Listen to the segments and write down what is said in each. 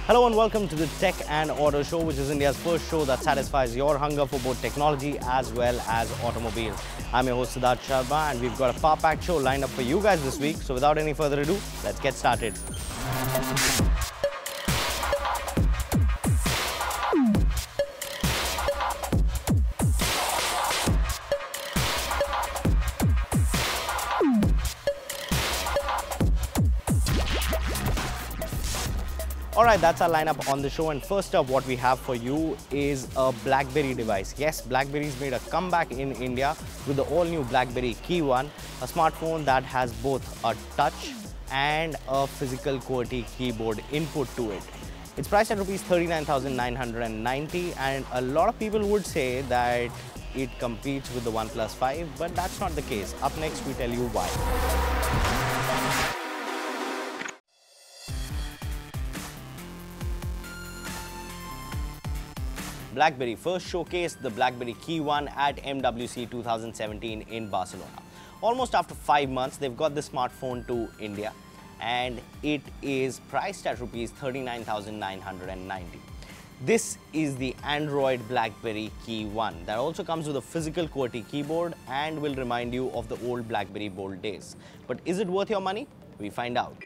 Hello and welcome to the Tech and Auto Show, which is India's first show that satisfies your hunger for both technology as well as automobiles. I'm your host Siddharth Sharma and we've got a power-packed show lined up for you guys this week. So without any further ado, let's get started. Alright, that's our lineup on the show, and first up what we have for you is a Blackberry device. Yes, Blackberry's made a comeback in India with the all-new Blackberry Key One, a smartphone that has both a touch and a physical QWERTY keyboard input to it. It's priced at Rs 39,990 and a lot of people would say that it competes with the OnePlus 5, but that's not the case. Up next, we tell you why. Blackberry first showcased the Blackberry Key One at MWC 2017 in Barcelona. Almost after 5 months, they've got the smartphone to India and it is priced at Rs 39,990. This is the Android Blackberry Key One that also comes with a physical QWERTY keyboard and will remind you of the old Blackberry Bold days. But is it worth your money? We find out.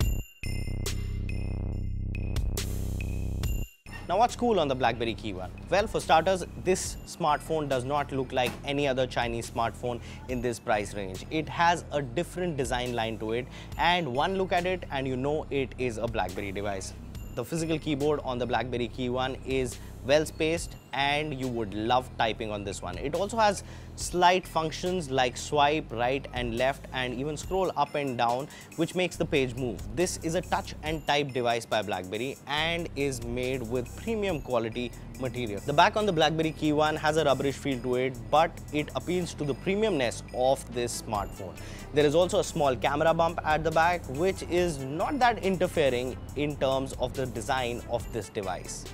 Now, what's cool on the Blackberry Key One? Well, for starters, this smartphone does not look like any other Chinese smartphone in this price range. It has a different design line to it, and one look at it and you know it is a Blackberry device. The physical keyboard on the Blackberry Key One is well spaced and you would love typing on this one. It also has slight functions like swipe right and left and even scroll up and down, which makes the page move. This is a touch and type device by Blackberry and is made with premium quality material. The back on the Blackberry Key One has a rubberish feel to it, but it appeals to the premiumness of this smartphone. There is also a small camera bump at the back, which is not that interfering in terms of the design of this device.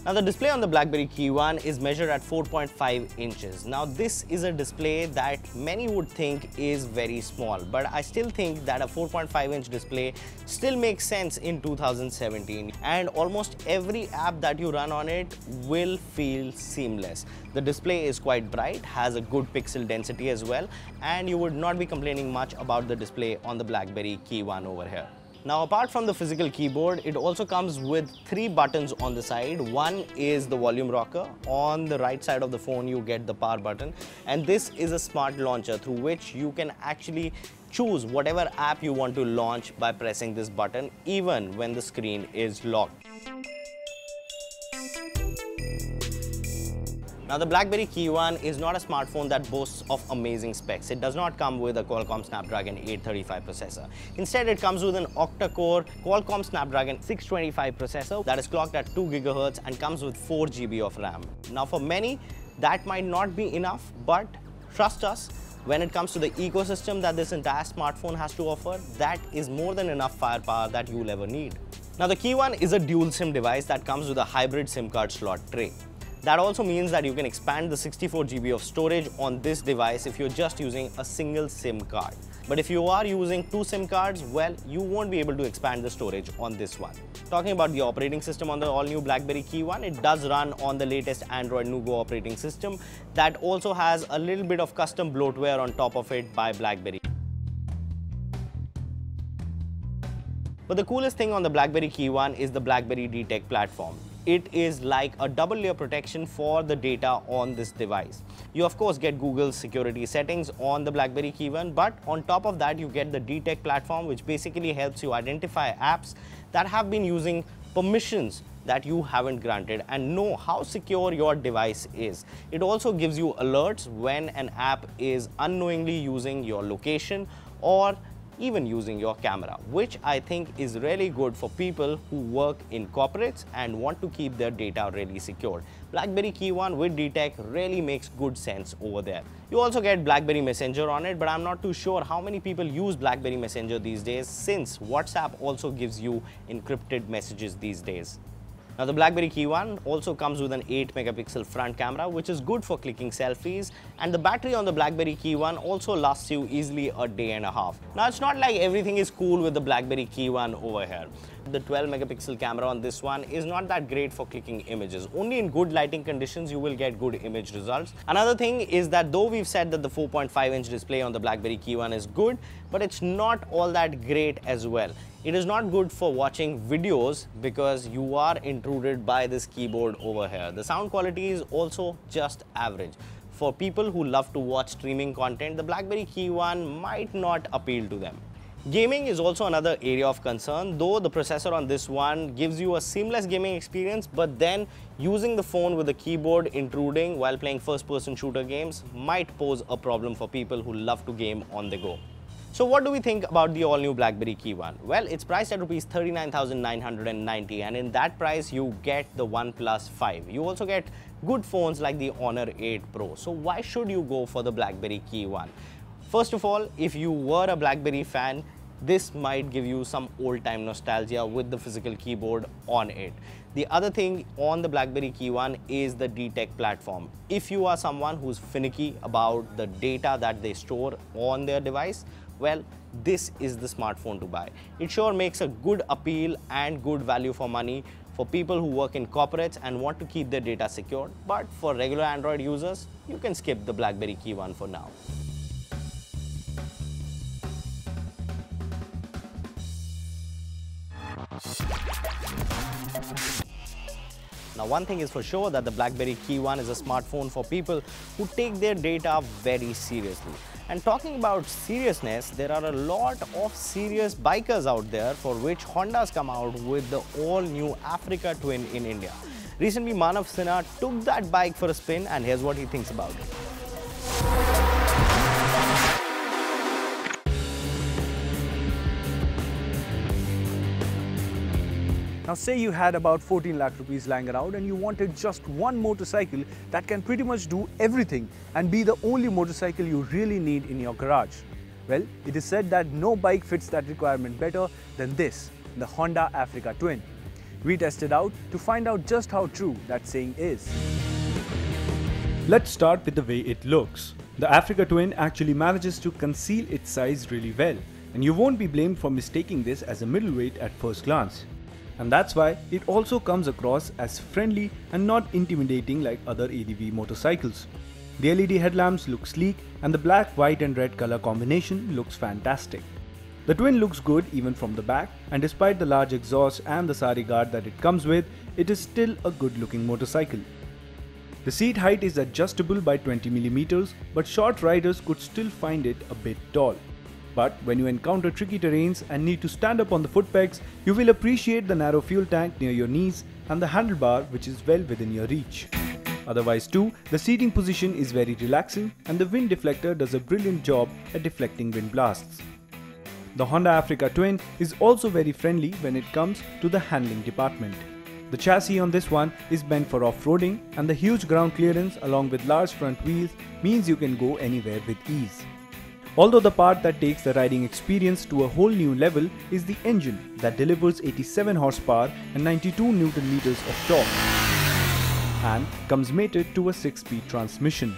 Now, the display on the Blackberry Key One is measured at 4.5 inches. Now, this is a display that many would think is very small, but I still think that a 4.5-inch display still makes sense in 2017, and almost every app that you run on it will feel seamless. The display is quite bright, has a good pixel density as well, and you would not be complaining much about the display on the Blackberry Key One over here. Now, apart from the physical keyboard, it also comes with 3 buttons on the side. One is the volume rocker. On the right side of the phone, you get the power button. And this is a smart launcher through which you can actually choose whatever app you want to launch by pressing this button, even when the screen is locked. Now, the Blackberry Key One is not a smartphone that boasts of amazing specs. It does not come with a Qualcomm Snapdragon 835 processor. Instead, it comes with an octa-core Qualcomm Snapdragon 625 processor that is clocked at 2 GHz and comes with 4 GB of RAM. Now, for many, that might not be enough, but trust us, when it comes to the ecosystem that this entire smartphone has to offer, that is more than enough firepower that you'll ever need. Now, the Key One is a dual SIM device that comes with a hybrid SIM card slot tray. That also means that you can expand the 64 GB of storage on this device if you're just using a single SIM card. But if you are using 2 SIM cards, well, you won't be able to expand the storage on this one. Talking about the operating system on the all-new Blackberry Key One, it does run on the latest Android Nouveau operating system that also has a little bit of custom bloatware on top of it by Blackberry. But the coolest thing on the Blackberry Key One is the Blackberry Detect platform. It is like a double layer protection for the data on this device. You of course get Google's security settings on the Blackberry Key One, but on top of that you get the Detect platform, which basically helps you identify apps that have been using permissions that you haven't granted and know how secure your device is. It also gives you alerts when an app is unknowingly using your location or even using your camera, which I think is really good for people who work in corporates and want to keep their data really secure. Blackberry Key One with Detect really makes good sense over there. You also get Blackberry Messenger on it, but I'm not too sure how many people use Blackberry Messenger these days, since WhatsApp also gives you encrypted messages these days. Now the Blackberry Key One also comes with an 8 megapixel front camera, which is good for clicking selfies, and the battery on the Blackberry Key One also lasts you easily a day and a half. Now it's not like everything is cool with the Blackberry Key One over here. The 12 megapixel camera on this one is not that great for clicking images. Only in good lighting conditions you will get good image results. Another thing is that though we've said that the 4.5-inch display on the Blackberry Key One is good, but it's not all that great as well. It is not good for watching videos because you are intruded by this keyboard over here. The sound quality is also just average. For people who love to watch streaming content, the Blackberry Key One might not appeal to them. Gaming is also another area of concern, though the processor on this one gives you a seamless gaming experience, but then using the phone with the keyboard intruding while playing first-person shooter games might pose a problem for people who love to game on the go. So what do we think about the all-new Blackberry Key One? Well, it's priced at Rs 39,990, and in that price you get the OnePlus 5. You also get good phones like the Honor 8 Pro. So why should you go for the Blackberry Key One? First of all, if you were a Blackberry fan, this might give you some old-time nostalgia with the physical keyboard on it. The other thing on the Blackberry Key One is the DTech platform. If you are someone who's finicky about the data that they store on their device, well, this is the smartphone to buy. It sure makes a good appeal and good value for money for people who work in corporates and want to keep their data secure. But for regular Android users, you can skip the Blackberry Key One for now. Now, one thing is for sure that the Blackberry Key One is a smartphone for people who take their data very seriously. And talking about seriousness, there are a lot of serious bikers out there for which Honda's come out with the all-new Africa Twin in India. Recently, Manav Sinha took that bike for a spin, and here's what he thinks about it. Now say you had about 14 lakh rupees lying around and you wanted just one motorcycle that can pretty much do everything and be the only motorcycle you really need in your garage. Well, it is said that no bike fits that requirement better than this, the Honda Africa Twin. We tested out to find out just how true that saying is. Let's start with the way it looks. The Africa Twin actually manages to conceal its size really well, and you won't be blamed for mistaking this as a middleweight at first glance. And that's why it also comes across as friendly and not intimidating like other ADV motorcycles. The LED headlamps look sleek and the black, white and red color combination looks fantastic. The Twin looks good even from the back, and despite the large exhaust and the sari guard that it comes with, it is still a good looking motorcycle. The seat height is adjustable by 20mm, but short riders could still find it a bit tall. But when you encounter tricky terrains and need to stand up on the foot pegs, you will appreciate the narrow fuel tank near your knees and the handlebar which is well within your reach. Otherwise too, the seating position is very relaxing and the wind deflector does a brilliant job at deflecting wind blasts. The Honda Africa Twin is also very friendly when it comes to the handling department. The chassis on this one is meant for off-roading, and the huge ground clearance along with large front wheels means you can go anywhere with ease. Although the part that takes the riding experience to a whole new level is the engine that delivers 87 horsepower and 92 Newton meters of torque and comes mated to a 6-speed transmission.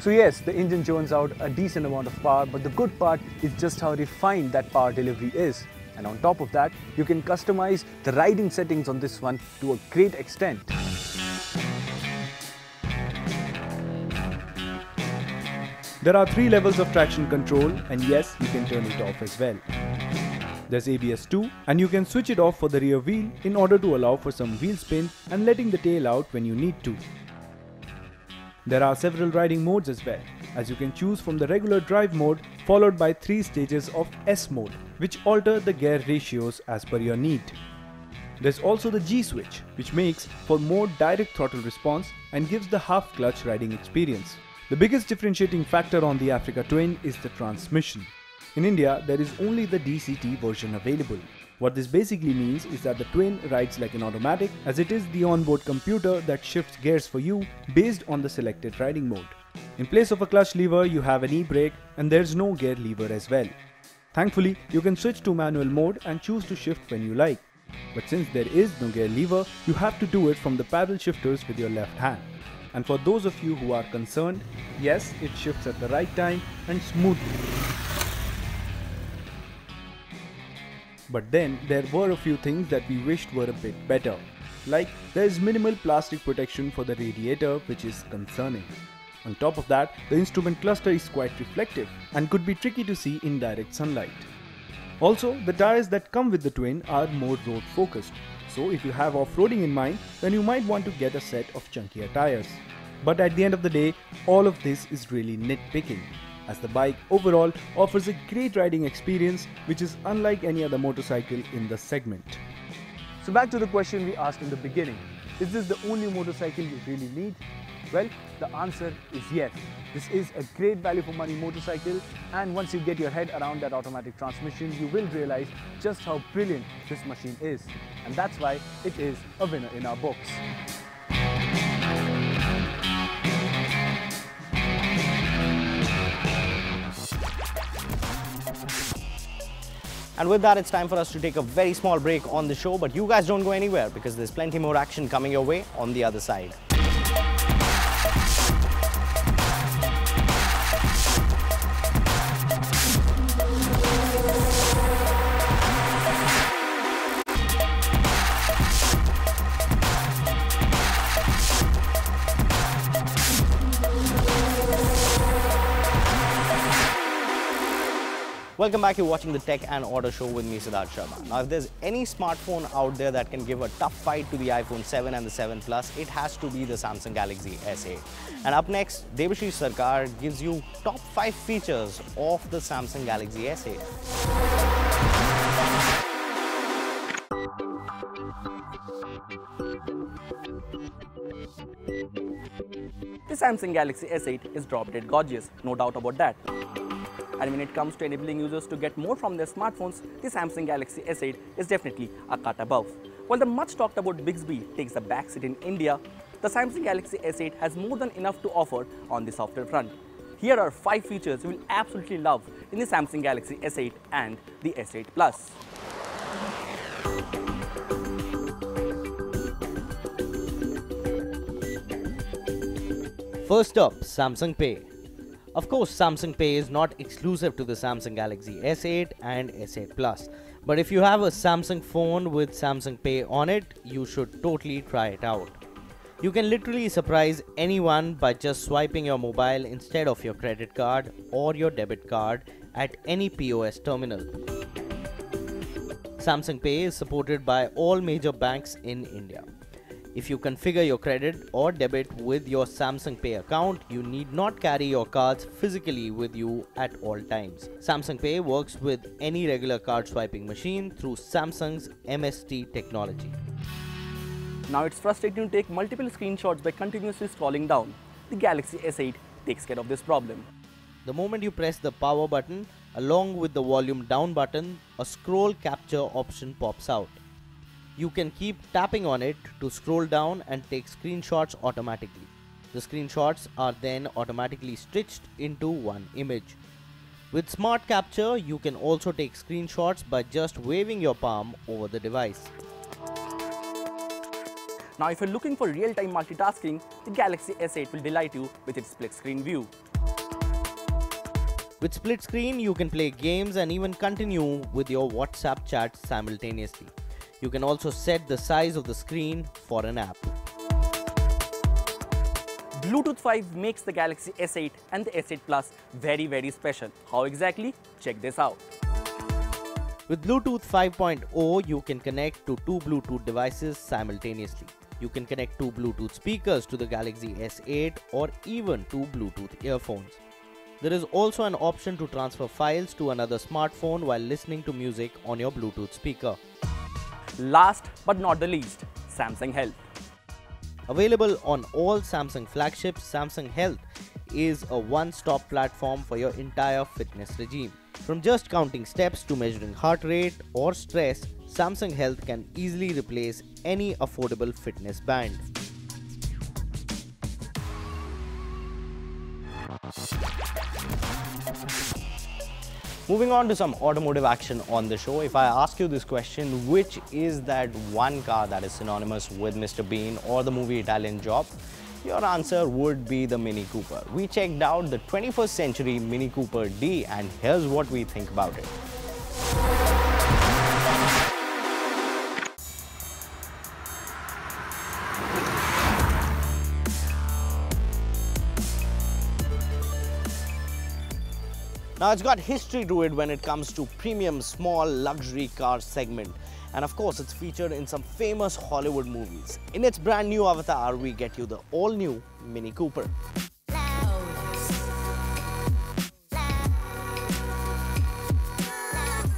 So yes, the engine churns out a decent amount of power, but the good part is just how refined that power delivery is. And on top of that, you can customize the riding settings on this one to a great extent. There are 3 levels of traction control, and yes, you can turn it off as well. There's ABS too, and you can switch it off for the rear wheel in order to allow for some wheel spin and letting the tail out when you need to. There are several riding modes as well, as you can choose from the regular drive mode followed by 3 stages of S mode, which alter the gear ratios as per your need. There's also the G switch, which makes for more direct throttle response and gives the half clutch riding experience. The biggest differentiating factor on the Africa Twin is the transmission. In India, there is only the DCT version available. What this basically means is that the Twin rides like an automatic, as it is the onboard computer that shifts gears for you based on the selected riding mode. In place of a clutch lever, you have an e-brake, and there's no gear lever as well. Thankfully, you can switch to manual mode and choose to shift when you like. But since there is no gear lever, you have to do it from the paddle shifters with your left hand. And for those of you who are concerned, yes, it shifts at the right time and smoothly. But then there were a few things that we wished were a bit better. Like, there is minimal plastic protection for the radiator, which is concerning. On top of that, the instrument cluster is quite reflective and could be tricky to see in direct sunlight. Also, the tires that come with the Twin are more road focused, so if you have off-roading in mind, then you might want to get a set of chunkier tires. But at the end of the day, all of this is really nitpicking, as the bike overall offers a great riding experience which is unlike any other motorcycle in the segment. So back to the question we asked in the beginning. Is this the only motorcycle you really need? Well, the answer is yes. This is a great value for money motorcycle, and once you get your head around that automatic transmission, you will realize just how brilliant this machine is. And that's why it is a winner in our books. And with that, it's time for us to take a very small break on the show, but you guys don't go anywhere because there's plenty more action coming your way on the other side. Welcome back, you're watching the Tech and Auto Show with me, Siddharth Sharma. Now, if there's any smartphone out there that can give a tough fight to the iPhone 7 and the 7 Plus, it has to be the Samsung Galaxy S8. And up next, Debashish Sarkar gives you top 5 features of the Samsung Galaxy S8. The Samsung Galaxy S8 is drop-dead gorgeous, no doubt about that. And when it comes to enabling users to get more from their smartphones, the Samsung Galaxy S8 is definitely a cut above. While the much talked about Bixby takes the backseat in India, the Samsung Galaxy S8 has more than enough to offer on the software front. Here are 5 features you will absolutely love in the Samsung Galaxy S8 and the S8 Plus. First up, Samsung Pay. Of course, Samsung Pay is not exclusive to the Samsung Galaxy S8 and S8 Plus. But if you have a Samsung phone with Samsung Pay on it, you should totally try it out. You can literally surprise anyone by just swiping your mobile instead of your credit card or your debit card at any POS terminal. Samsung Pay is supported by all major banks in India. If you configure your credit or debit with your Samsung Pay account, you need not carry your cards physically with you at all times. Samsung Pay works with any regular card swiping machine through Samsung's MST technology. Now it's frustrating to take multiple screenshots by continuously scrolling down. The Galaxy S8 takes care of this problem. The moment you press the power button, along with the volume down button, a scroll capture option pops out. You can keep tapping on it to scroll down and take screenshots automatically. The screenshots are then automatically stitched into one image. With Smart Capture, you can also take screenshots by just waving your palm over the device. Now if you're looking for real-time multitasking, the Galaxy S8 will delight you with its split screen view. With split screen, you can play games and even continue with your WhatsApp chat simultaneously. You can also set the size of the screen for an app. Bluetooth 5 makes the Galaxy S8 and the S8 Plus very special. How exactly? Check this out. With Bluetooth 5.0, you can connect to 2 Bluetooth devices simultaneously. You can connect 2 Bluetooth speakers to the Galaxy S8 or even 2 Bluetooth earphones. There is also an option to transfer files to another smartphone while listening to music on your Bluetooth speaker. Last but not the least, Samsung Health. Available on all Samsung flagships, Samsung Health is a one-stop platform for your entire fitness regime. From just counting steps to measuring heart rate or stress, Samsung Health can easily replace any affordable fitness band. Moving on to some automotive action on the show, if I ask you this question, which is that one car that is synonymous with Mr. Bean or the movie Italian Job? Your answer would be the Mini Cooper. We checked out the 21st century Mini Cooper D, and here's what we think about it. Now, it's got history to it when it comes to premium small luxury car segment. And of course, it's featured in some famous Hollywood movies. In its brand new avatar, we get you the all-new Mini Cooper.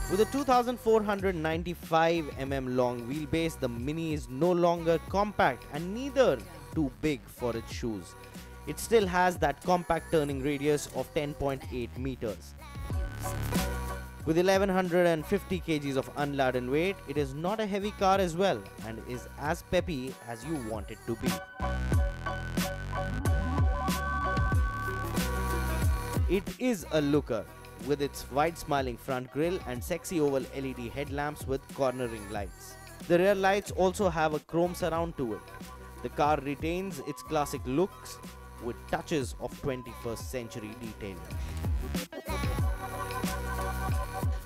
With a 2,495 mm long wheelbase, the Mini is no longer compact and neither too big for its shoes. It still has that compact turning radius of 10.8 meters. With 1150 kgs of unladen weight, it is not a heavy car as well and is as peppy as you want it to be. It is a looker with its wide smiling front grille and sexy oval LED headlamps with cornering lights. The rear lights also have a chrome surround to it. The car retains its classic looks with touches of 21st century detailing.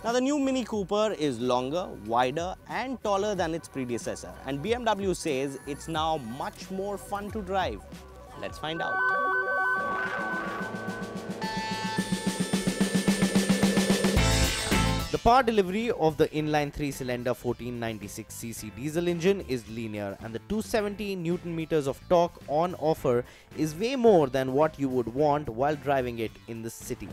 Now, the new Mini Cooper is longer, wider and taller than its predecessor, and BMW says it's now much more fun to drive. Let's find out. The power delivery of the inline 3-cylinder 1496cc diesel engine is linear, and the 270 Nm of torque on offer is way more than what you would want while driving it in the city.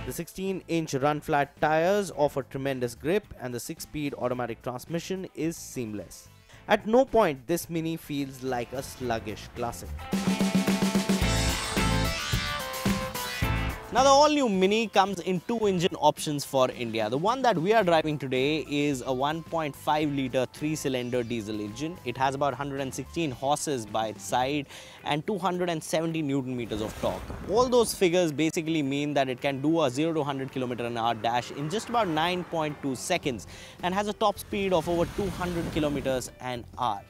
The 16-inch run-flat tires offer tremendous grip, and the 6-speed automatic transmission is seamless. At no point this Mini feels like a sluggish classic. Now, the all-new Mini comes in two engine options for India. The one that we are driving today is a 1.5-litre 3-cylinder diesel engine. It has about 116 horses by its side and 270 Nm of torque. All those figures basically mean that it can do a 0 to 100 km/h dash in just about 9.2 seconds and has a top speed of over 200 km/h.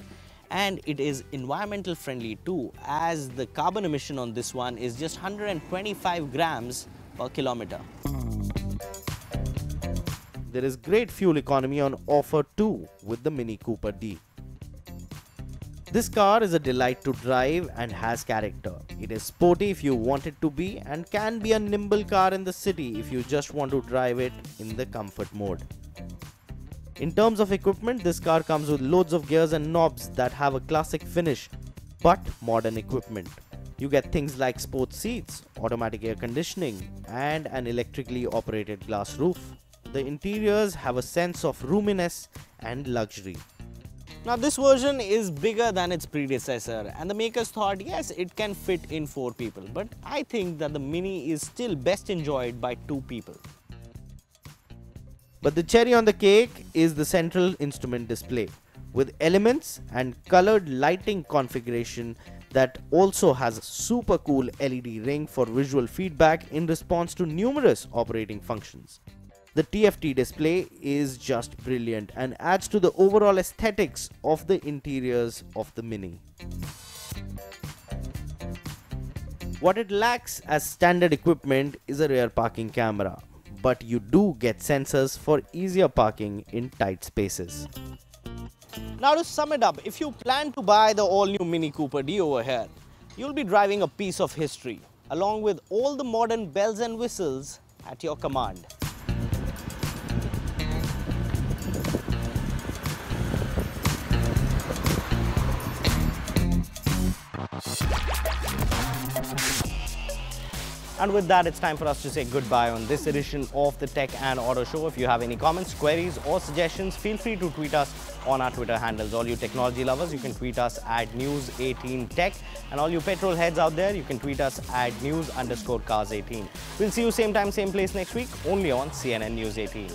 And it is environmental friendly too, as the carbon emission on this one is just 125 grams per kilometer. There is great fuel economy on offer too with the Mini Cooper D. This car is a delight to drive and has character. It is sporty if you want it to be and can be a nimble car in the city if you just want to drive it in the comfort mode. In terms of equipment, this car comes with loads of gears and knobs that have a classic finish, but modern equipment. You get things like sports seats, automatic air conditioning, and an electrically operated glass roof. The interiors have a sense of roominess and luxury. Now, this version is bigger than its predecessor, and the makers thought, yes, it can fit in 4 people, but I think that the Mini is still best enjoyed by 2 people. But the cherry on the cake is the central instrument display with elements and colored lighting configuration that also has a super cool LED ring for visual feedback in response to numerous operating functions. The TFT display is just brilliant and adds to the overall aesthetics of the interiors of the Mini. What it lacks as standard equipment is a rear parking camera, but you do get sensors for easier parking in tight spaces. Now, to sum it up, if you plan to buy the all-new Mini Cooper D over here, you'll be driving a piece of history, along with all the modern bells and whistles at your command. And with that, it's time for us to say goodbye on this edition of the Tech and Auto Show. If you have any comments, queries or suggestions, feel free to tweet us on our Twitter handles. All you technology lovers, you can tweet us at News18Tech. And all you petrol heads out there, you can tweet us at News_Cars18. We'll see you same time, same place next week, only on CNN News 18.